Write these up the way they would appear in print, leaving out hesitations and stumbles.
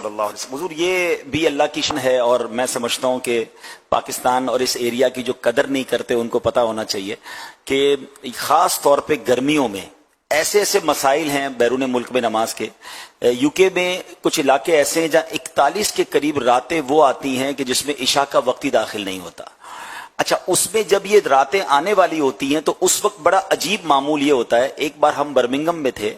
صلی اللہ علیہ وسلم۔ حضور یہ بھی اللہ کی شان ہے، اور میں سمجھتا ہوں کہ پاکستان اور اس ایریا کی جو قدر نہیں کرتے ان کو پتہ ہونا چاہیے کہ خاص طور پہ گرمیوں میں ایسے ایسے مسائل ہیں بیرون ملک میں نماز کے۔ یو کے میں کچھ علاقے ایسے ہیں جہاں 41 کے قریب راتیں وہ آتی ہیں کہ جس میں عشاء کا وقت ہی داخل نہیں ہوتا۔ اچھا، اس میں جب یہ راتیں آنے والی ہوتی ہیں تو اس وقت بڑا عجیب معمول یہ ہوتا ہے۔ ایک بار ہم برمنگم میں تھے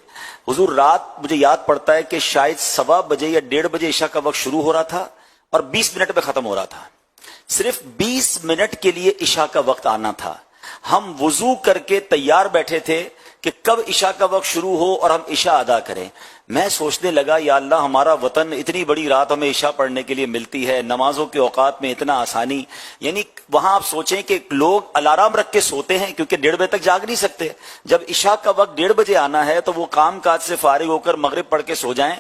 حضور، رات مجھے یاد پڑتا ہے کہ شاید 1:15 بجے یا 1:30 بجے عشاء کا وقت شروع ہو رہا تھا اور 20 منٹ میں ختم ہو رہا تھا۔ صرف 20 منٹ کے لیے عشاء کا وقت آنا تھا۔ ہم وضو کر کے تیار بیٹھے تھے کہ کب عشاء کا وقت شروع ہو اور ہم عشاء ادا کریں۔ میں سوچنے لگا یا اللہ، ہمارا وطن اتنی بڑی رات ہمیں عشاء پڑھنے کے لیے ملتی ہے، نمازوں کے اوقات میں اتنا آسانی، یعنی وہاں آپ سوچیں کہ لوگ الارم رکھ کے سوتے ہیں کیونکہ 1:30 بجے تک جاگ نہیں سکتے۔ جب عشاء کا وقت 1:30 بجے آنا ہے تو وہ کام کاج سے فارغ ہو کر مغرب پڑھ کے سو جائیں،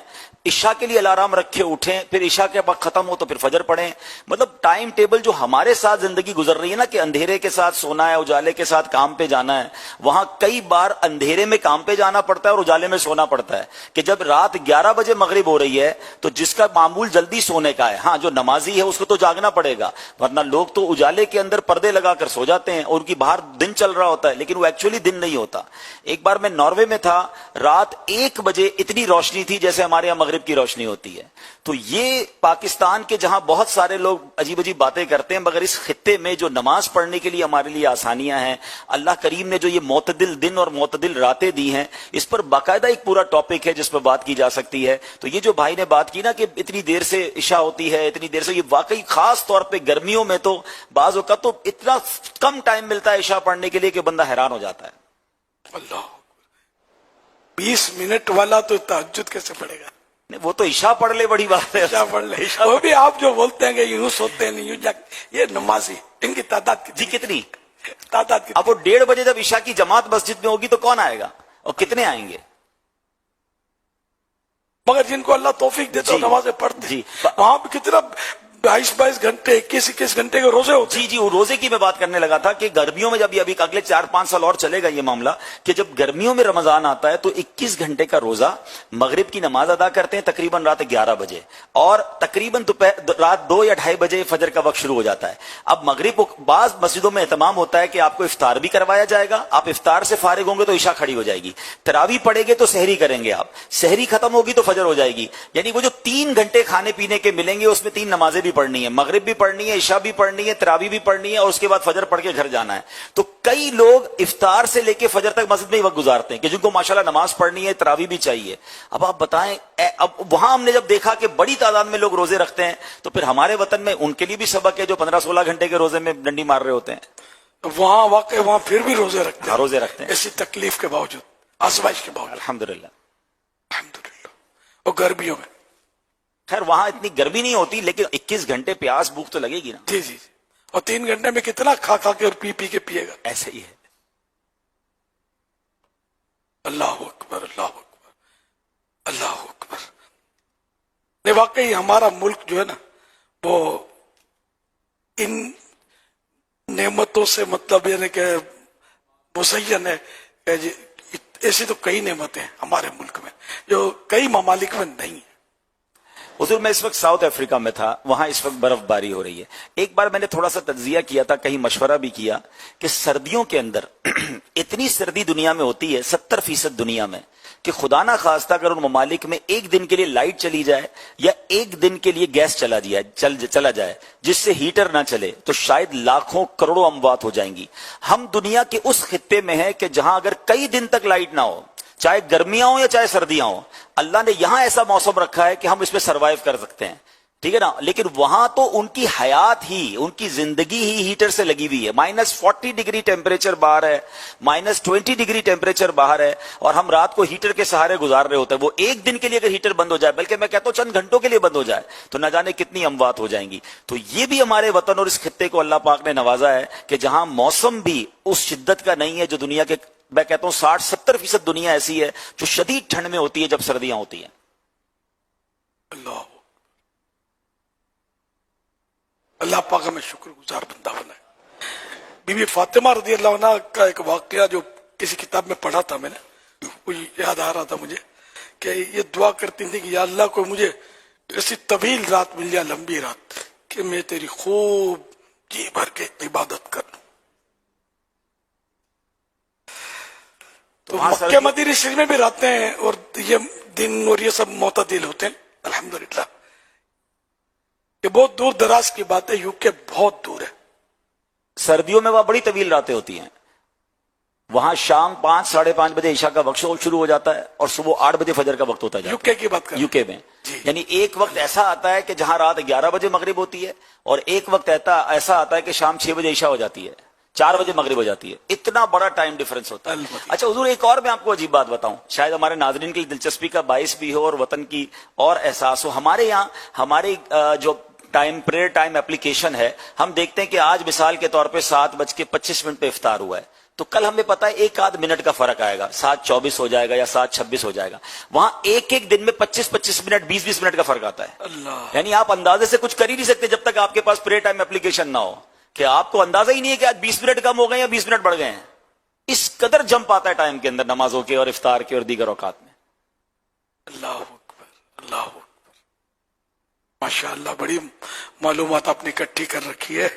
عشاء کے لیے الارم رکھے اٹھیں، پھر عشاء کے وقت ختم ہو تو پھر فجر پڑھیں۔ مطلب ٹائم ٹیبل جو ہمارے ساتھ زندگی گزر رہی ہے نا کہ اندھیرے کے ساتھ سونا ہے، اجالے کے ساتھ کام پہ جانا ہے، وہاں کئی بار اندھیرے میں کام پہ جانا پڑتا ہے اور اجالے میں سونا پڑتا ہے کہ جب رات 11 بجے مغرب ہو رہی ہے تو جس کا معمول جلدی سونے کا ہے، ہاں جو نمازی ہے اس کو تو جاگنا پڑے گا، ورنہ لوگ تو اجالے کے اندر پردے لگا کر سو جاتے ہیں اور ان کی باہر دن چل رہا ہوتا ہے، لیکن وہ ایکچولی دن نہیں ہوتا۔ ایک بار میں ناروے میں تھا، رات 1 بجے اتنی روشنی تھی جیسے ہمارے یہاں مغرب کی روشنی ہوتی ہے۔ تو یہ پاکستان کے جہاں بہت سارے لوگ عجیب عجیب باتیں کرتے ہیں، مگر اس خطے میں جو نماز پڑھنے کے لیے ہمارے لیے آسانیاں ہیں، اللہ کریم نے جو یہ معتدل دن اور معتدل راتیں دی ہیں، اس پر باقاعدہ ایک پورا ٹاپک ہے جس پر بات کی جا سکتی ہے۔ تو یہ جو بھائی نے بات کی نا کہ اتنی دیر سے عشاء ہوتی ہے، اتنی دیر سے، یہ واقعی خاص طور پہ گرمیوں میں تو بعض اوقات تو اتنا کم ٹائم ملتا ہے عشاء پڑھنے کے لیے کہ بندہ حیران ہو جاتا ہے۔ اللہ، 20 منٹ والا تو تہجد کیسے پڑے گا؟ وہ تو عشاء پڑھ لے، بڑی بات ہے، عشاء پڑھ لے۔ وہ بھی آپ جو بولتے ہیں کہ یوں سوتے ہیں نہیں یوں جاگ، یہ نمازی ان کی تعداد جی کتنی؟ تعداد کتنی؟ اب وہ 1:30 بجے جب عشاء کی جماعت مسجد میں ہوگی تو کون آئے گا اور کتنے آئیں گے؟ مگر جن کو اللہ توفیق دیتا ہے نمازیں پڑھتے ہیں، وہاں پہ کتنا 22 گھنٹے 21 گھنٹے کے روزے ہوتے ہیں۔ جی وہ روزے کی میں بات کرنے لگا تھا کہ گرمیوں میں جب یہ ابھی اگلے 4-5 سال اور چلے گا یہ معاملہ کہ جب گرمیوں میں رمضان آتا ہے تو 21 گھنٹے کا روزہ، مغرب کی نماز ادا کرتے ہیں تقریباً رات 11 بجے اور تقریباً رات 2 یا 2:30 بجے فجر کا وقت شروع ہو جاتا ہے۔ اب مغرب بعض مسجدوں میں اہتمام ہوتا ہے کہ آپ کو افطار بھی کروایا جائے گا، آپ افطار سے فارغ ہوں گے تو عشاء کھڑی ہو جائے گی، تراویح پڑھیں گے تو سحری کریں گے، آپ سحری ختم ہوگی تو فجر ہو جائے گی، یعنی وہ جو 3 گھنٹے کھانے پینے کے ملیں گے اس میں 3 نمازیں بھی پڑھنی ہے، مغرب بھی پڑھنی ہے، عشاء بھی پڑھنی ہے، تراویح بھی پڑھنی ہے اور اس کے بعد فجر پڑھ کے گھر جانا ہے۔ تو کئی لوگ افطار سے لے کے فجر تک مسجد میں ہی وقت گزارتے ہیں کہ جن کو ماشاءاللہ نماز پڑھنی ہے، تراویح بھی چاہیے۔ اب آپ بتائیں، اب وہاں ہم نے جب دیکھا کہ بڑی تعداد میں لوگ روزے رکھتے ہیں تو پھر ہمارے وطن میں ان کے لیے بھی سبق ہے جو 15-16 گھنٹے کے روزے میں ڈنڈی مار رہے ہوتے ہیں۔ وہاں واقع وہاں پھر بھی روزے رکھتے ہیں، روزے رکھتے ہیں ایسی تکلیف کے باوجود، آزمائش کے باوجود، الحمدللہ۔ اور گرمیوں میں خیر وہاں اتنی گرمی نہیں ہوتی لیکن 21 گھنٹے پیاس بھوک تو لگے گی نا۔ جی جی، اور 3 گھنٹے میں کتنا کھا کھا کے اور پی پی کے پیے گا؟ ایسے ہی ہے۔ اللہ اکبر، اللہ اکبر، اللہ اکبر۔ نہیں واقعی ہمارا ملک جو ہے نا وہ ان نعمتوں سے مطلب یعنی کہ مزین ہے کہ ایسی تو کئی نعمتیں ہیں ہمارے ملک میں جو کئی ممالک میں نہیں ہیں۔ حضور میں اس وقت ساؤتھ افریقہ میں تھا، وہاں اس وقت برف باری ہو رہی ہے۔ ایک بار میں نے تھوڑا سا تجزیہ کیا تھا، کہیں مشورہ بھی کیا کہ سردیوں کے اندر اتنی سردی دنیا میں ہوتی ہے 70% دنیا میں کہ خدا نہ خواستہ اگر ان ممالک میں ایک دن کے لیے لائٹ چلی جائے یا ایک دن کے لیے گیس چلا جائے جس سے ہیٹر نہ چلے تو شاید لاکھوں کروڑوں اموات ہو جائیں گی۔ ہم دنیا کے اس خطے میں ہیں کہ جہاں اگر کئی دن تک لائٹ نہ ہو، چاہے گرمیاں ہوں یا چاہے سردیاں ہوں، اللہ نے یہاں ایسا موسم رکھا ہے کہ ہم اس میں سروائیو کر سکتے ہیں، ٹھیک ہے نا، لیکن وہاں تو ان کی حیات ہی، ان کی زندگی ہی ہیٹر سے لگی ہوئی ہے۔ -40 ڈگری ٹیمپریچر باہر ہے، -20 ڈگری ٹیمپریچر باہر ہے اور ہم رات کو ہیٹر کے سہارے گزار رہے ہوتے ہیں۔ وہ ایک دن کے لیے اگر ہیٹر بند ہو جائے، بلکہ میں کہتا ہوں چند گھنٹوں کے لیے بند ہو جائے تو نہ جانے کتنی اموات ہو جائیں گی۔ تو یہ بھی ہمارے وطن اور اس خطے کو اللہ پاک نے نوازا ہے کہ جہاں موسم بھی اس شدت کا نہیں ہے جو دنیا کے، میں کہتا ہوں 60-70% دنیا ایسی ہے جو شدید ٹھنڈ میں ہوتی ہے جب سردیاں ہوتی ہیں۔ اللہ اللہ پاک ہمیں شکر گزار بندہ بنائے۔ بی بی فاطمہ رضی اللہ عنہ کا ایک واقعہ جو کسی کتاب میں پڑھا تھا میں نے، وہ یاد آ رہا تھا مجھے کہ یہ دعا کرتی تھی کہ یا اللہ کوئی مجھے ایسی طویل رات مل جائے، لمبی رات، کہ میں تیری خوب جی بھر کے عبادت کر لوں. تو مکہ مدینہ شریف میں بھی رہتے ہیں اور یہ دن اور یہ سب معتدل ہوتے ہیں الحمدللہ. یہ بہت دور دراز کی بات ہے، یو کے بہت دور ہے. سردیوں میں وہاں بڑی طویل راتیں ہوتی ہیں. وہاں شام 5-5:30 بجے عشاء کا وقت شروع ہو جاتا ہے اور صبح 8 بجے فجر کا وقت ہوتا ہے. یو کے کی بات یو کے میں یعنی ایک وقت ایسا آتا ہے کہ جہاں رات 11 بجے مغرب ہوتی ہے، اور ایک وقت ایسا آتا ہے کہ شام 6 بجے عشاء ہو جاتی ہے، 4 بجے مغرب ہو جاتی ہے. اتنا بڑا ٹائم ڈیفرنس ہوتا ہے. اچھا حضور، ایک اور میں آپ کو عجیب بات بتاؤں، شاید ہمارے ناظرین کی دلچسپی کا باعث بھی ہو اور وطن کی اور احساس ہو. ہمارے یہاں ہماری جو پریئر ٹائم اپلیکیشن ہے، ہم دیکھتے ہیں کہ آج مثال کے طور پہ 7:25 پہ افطار ہوا ہے، تو کل ہمیں پتا ہے 1 منٹ کا فرق آئے گا، 7:24 ہو جائے گا یا 7:26 ہو جائے گا. وہاں ایک دن میں 25 منٹ 20 منٹ کا فرق آتا ہے. اللہ، یعنی آپ اندازے سے کچھ کر ہی نہیں سکتے جب تک آپ کے پاس پریئر ٹائم اپلیکیشن نہ ہو، کہ آپ کو اندازہ ہی نہیں ہے کہ آج 20 منٹ کم ہو گئے یا 20 منٹ بڑھ گئے ہیں. اس قدر جمپ آتا ہے ٹائم کے اندر، نمازوں کے اور افطار کے اور دیگر اوقات میں. اللہ اکبر، اللہ اکبر. ماشاء اللہ، بڑی معلومات آپ نے اکٹھی کر رکھی ہے.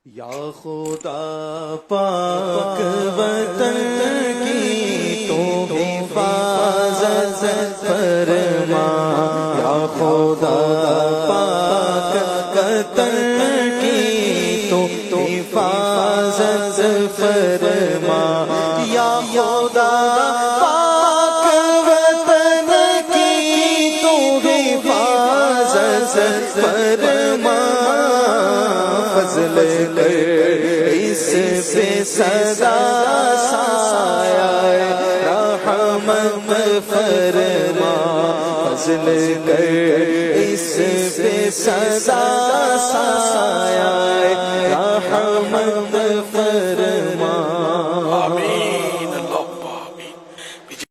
یا خدا پاک وطن کی تو حفاظت فرما، یا خدا پاک وطن کی تو حفاظت فرما، یا خدا پاک وطن کی تو حفاظت فرما. فضل کر اس پہ سدا سایہ رحمت فرما، فضل کر اس پہ سدا سایہ